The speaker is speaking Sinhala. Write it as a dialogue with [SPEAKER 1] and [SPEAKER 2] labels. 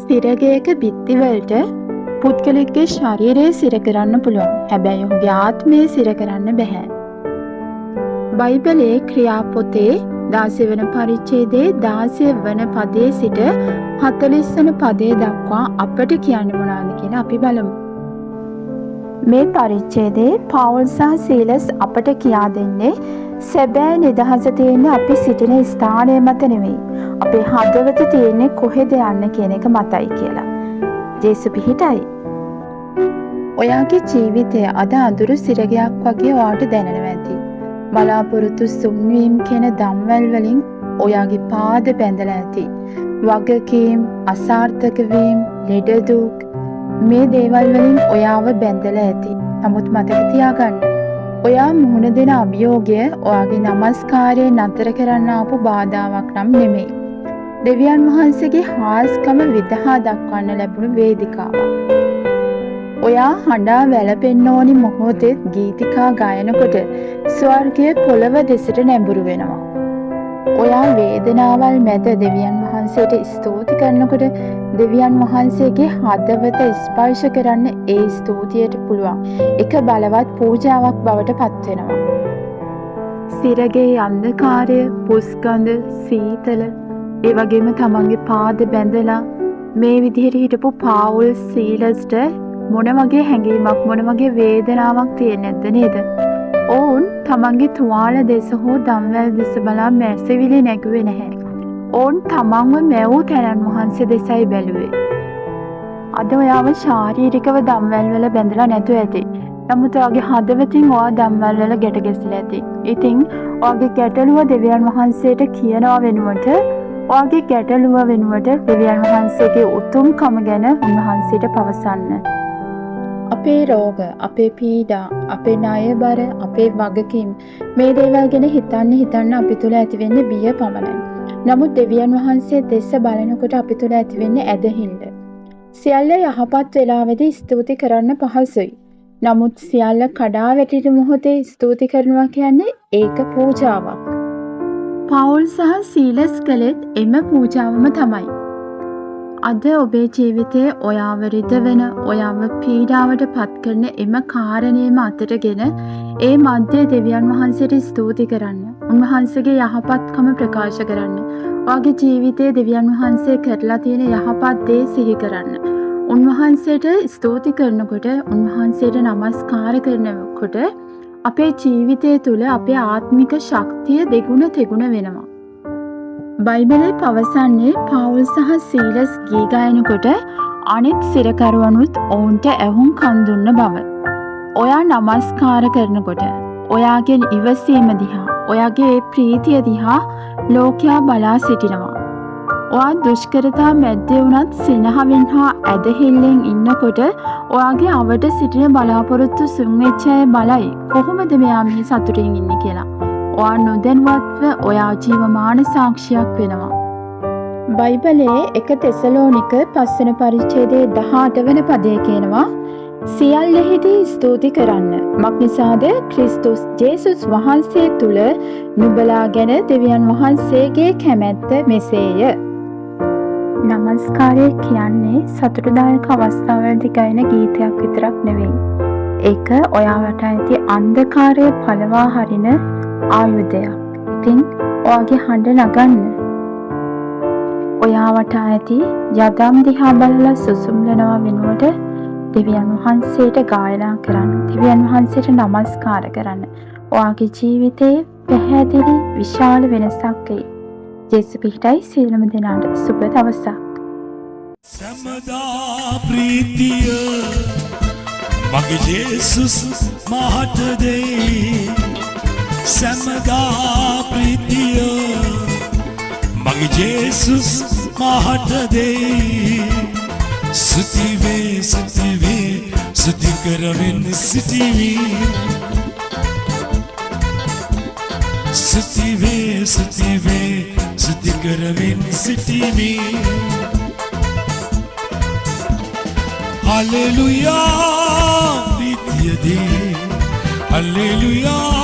[SPEAKER 1] සිරගයක බිත්ති වලට පුද්ගලෙක්ගේ ශරීරය සිර කරන්න පුළුවන්. හැබැයි ඔහුගේ ආත්මය සිර කරන්න බෑ. බයිබලයේ ක්‍රියාපොතේ 16 වන පරිච්ඡේදයේ 16 වන පදයේ සිට 40 වන පදයේ දක්වා අපට කියන්න මොනවාද කියලා අපි බලමු. මේ පරිච්ඡේදයේ පවුල් සහ සීලස් අපට කියා දෙන්නේ සැබෑ නිදහස තියෙන්නේ අපි සිටින ස්ථානය මත නෙවෙයි. අපේ හදවත තියෙන්නේ කොහෙද යන්න කියන එක මතයි කියලා. ජේසු පිහිටයි. ඔයාගේ ජීවිතය අද අඳුරු සිරගයක් වගේ ඔයාට දැනෙනවා ඇති. බලාපොරොත්තු සුන්වීම් කියන දම්වැල් වලින් ඔයාගේ පාද බැඳලා ඇති. වගකීම්, අසාර්ථක වීම, ලෙඩ දුක් මේ දේවල් වලින් ඔයාව බැඳලා ඇති. නමුත් මතක තියාගන්න. ඔයා මුහුණ දෙන අභියෝගය ඔයාගේ නමස්කාරය නතර කරන්න ආපු බාධාවක් නම් නෙමෙයි. දෙවියන් වහන්සේගේ හාස්කම විදහා දක්වන්න ලැබුණු වේදිකාවක්. ඔයා හඬා වැළපෙන්න ඕනි මොහොතේ ගීතිකා ගායනකොට ස්වර්ගයේ පොළව දෙසට නැඹුරු වෙනවා. ඔයා වේදනාවල් මැද දෙවියන් වහන්සේට ස්තුති කරනකොට දෙවියන් වහන්සේගේ හදවත ස්පර්ශ කරන්න ඒ ස්තුතියට පුළුවන් එක බලවත් පූජාවක් බවට පත් වෙනවා. සිරගේ අන්ධකාරය, පුස්කඳ, සීතල, ඒ වගේම තමන්ගේ පාද බැඳලා මේ විදිහට හිටපු පාවුල් සීලස්ට මොන වගේ හැඟීමක්, මොන වගේ වේදනාවක් තියෙන්නේ නැද්ද නේද? ඔවුන් තමන්ගේ තුවාල දෙස හෝ දම්වැල් දෙස බලා මැසවිලි නැගුවේ නැහැ. ඔවුන් තමන්ව මැවූ තැනන් වහන්සේ දෙසයි බැලුවේ. අද ඔයාව ශාරීරිකව දම්වැල් වල බැඳලා නැතුව ඇති. නමුත් ඔයාගේ හදවතින් ඔයා දම්වැල් වල ගැට ගැසලා ඇති. ඉතින් ඔයාගේ ගැටලුව දෙවියන් වහන්සේට කියනවා වෙනුවට, ඔයාගේ ගැටලුව වෙනුවට දෙවියන් වහන්සේගේ උතුම්කම ගැන උන්වහන්සේට පවසන්න. අපේ රෝග, අපේ පීඩා, අපේ ණයබර, අපේ වගකීම් මේ දේවල් ගැන හිතන්න අපි තුල ඇතිවෙන්නේ බිය පමණයි. නමුත් දෙවියන් වහන්සේ දෙස බලනකොට අපි තුල ඇතිවෙන්නේ ඇදහිල්ල. සියල්ල යහපත් වෙලාවෙදී ස්තුති කරන්න පහසුයි. නමුත් සියල්ල කඩා වැටෙන මොහොතේ ස්තුති කරනවා කියන්නේ ඒක පූජාවක්. පවුල් සහ සීලස් කළෙත් එම පූජාවම තමයි. අද ඔබේ ජීවිතයේ ඔයාව රිදවෙන, ඔයාව පීඩාවට පත් කරන එම කාරණේම අතටගෙන ඒ මැද්දේ දෙවියන් වහන්සේට ස්තුති කරන්න. උන්වහන්සේගේ යහපත්කම ප්‍රකාශ කරන්න. ඔයාගේ ජීවිතයේ දෙවියන් වහන්සේ කරලා තියෙන යහපත් දේ සිහි කරන්න. උන්වහන්සේට ස්තුති කරනකොට, උන්වහන්සේට නමස්කාර කරනකොට අපේ ජීවිතය තුළ අපේ ආත්මික ශක්තිය දෙගුණ තෙගුණ වෙනවා. බයිබලයේ පවසන්නේ පවුල් සහ සීලස් ගී ගායනකොට අනෙක් සිරකරුවනුත් ඔවුන්ට ඇහුම් කන් දුන්න බව. ඔයා නමස්කාර කරනකොට ඔයාගේ ඉවසීම දිහා, ඔයාගේ ප්‍රීතිය දිහා ලෝකයා බලා සිටිනවා. ඔයා දුෂ්කරතා මැද්දේ වුණත් සිනහවෙන් හා ඇදහිල්ලෙන් ඉන්නකොට ඔයාගේ අවට සිටින බලාපොරොත්තු සුන් වෙච්ච අය බලයි කොහොමද මෙයා මේ සතුටින් ඉන්නේ කියලා. ඔයා නොදැනුවත්ව ඔයා ජීවමාන සාක්ෂියක් වෙනවා. බයිබලයේ 1 තෙසලෝනික 5 වෙනි පරිච්ඡේදයේ 18 වෙනි පදයේ කියනවා, සියල්ලෙහිදී ස්තුති කරන්න. මක්නිසාද ක්‍රිස්තුස් ජේසුස් වහන්සේ තුල නුඹලා ගැන දෙවියන් වහන්සේගේ කැමැත්ත මෙසේය. නමස්කාරය කියන්නේ සතුටුදායක අවස්ථාවලදී ගායන ගීතයක් විතරක් නෙවෙයි. ඒක ඔයාලට ඇති අන්ධකාරය පළවා හරින ආයුධයක්. ඉතින් ඔයාගේ හඬ නගන්න. ඔයාවට ඇති යදම් දිහා බලලා සුසුම්ලනවා වෙනුවට දෙවියන් වහන්සේට ගායනා කරන්න. දෙවියන් වහන්සේට නමස්කාර කරන්න. ඔයාගේ ජීවිතේ පැහැදිලි විශාල වෙනසක් එයි. ජේසු පිහිටයි සියලුම දෙනාට සුබ දවසක්.
[SPEAKER 2] සමදා ප්‍රීතිය මගේ ජේසුස් මහට දෙයි. සමදා ප්‍රීතිය මගේ ජේසුස් මහට දෙයි. සුතිවේ සුතිවේ සුති කරමින් සිටිවි. සුතිවේ සුතිවේ සුති කරමින් සිටිවි. Hallelujah, ප්‍රීතියදී Hallelujah